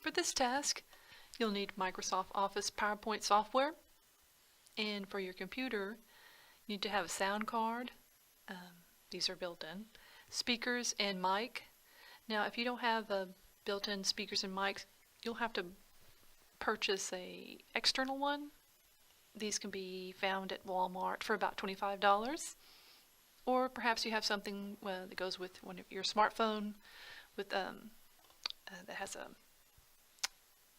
For this task, you'll need Microsoft Office PowerPoint software, and for your computer, you need to have a sound card. These are built in. Speakers and mic. Now, if you don't have built-in speakers and mics, you'll have to purchase an external one. These can be found at Walmart for about $25. Or perhaps you have something that goes with one of your smartphone with that has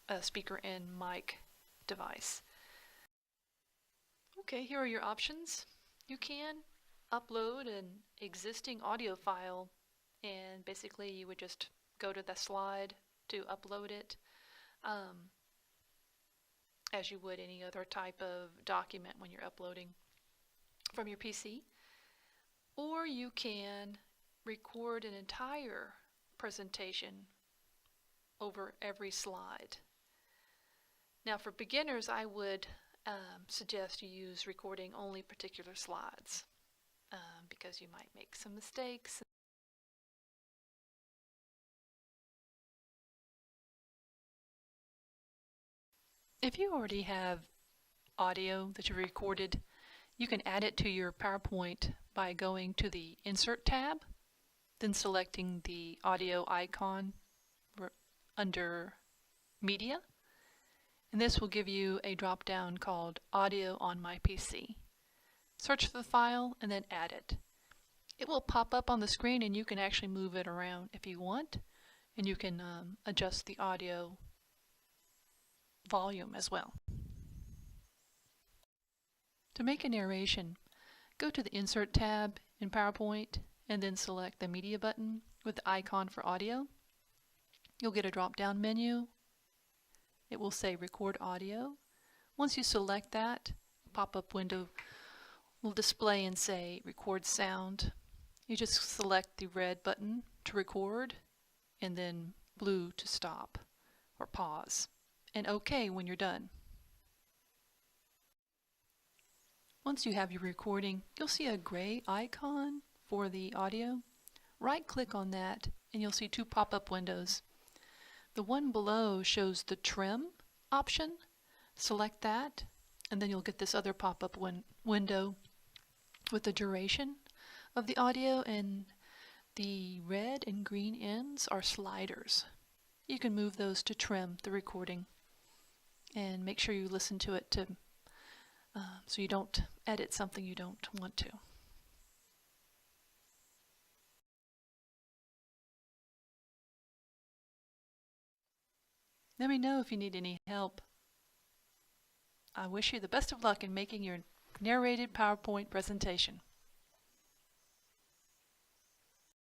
a speaker and mic device. Okay, here are your options. You can upload an existing audio file, and basically you would just go to the slide to upload it as you would any other type of document when you're uploading from your PC. Or you can record an entire presentation over every slide. Now, for beginners, I would suggest you use recording only particular slides because you might make some mistakes. If you already have audio that you recorded, you can add it to your PowerPoint by going to the Insert tab, then selecting the audio icon under Media, and this will give you a drop-down called Audio on my PC. Search for the file and then add it. It will pop up on the screen, and you can actually move it around if you want, and you can adjust the audio volume as well. To make a narration, go to the Insert tab in PowerPoint and then select the Media button with the icon for audio. You'll get a drop-down menu. It will say Record Audio. Once you select that, a pop-up window will display and say Record Sound. You just select the red button to record and then blue to stop or pause, and OK when you're done. Once you have your recording, you'll see a gray icon for the audio. Right-click on that and you'll see two pop-up windows. The one below shows the trim option. Select that, and then you'll get this other pop-up window with the duration of the audio, and the red and green ends are sliders. You can move those to trim the recording, and make sure you listen to it so you don't edit something you don't want to. Let me know if you need any help. I wish you the best of luck in making your narrated PowerPoint presentation.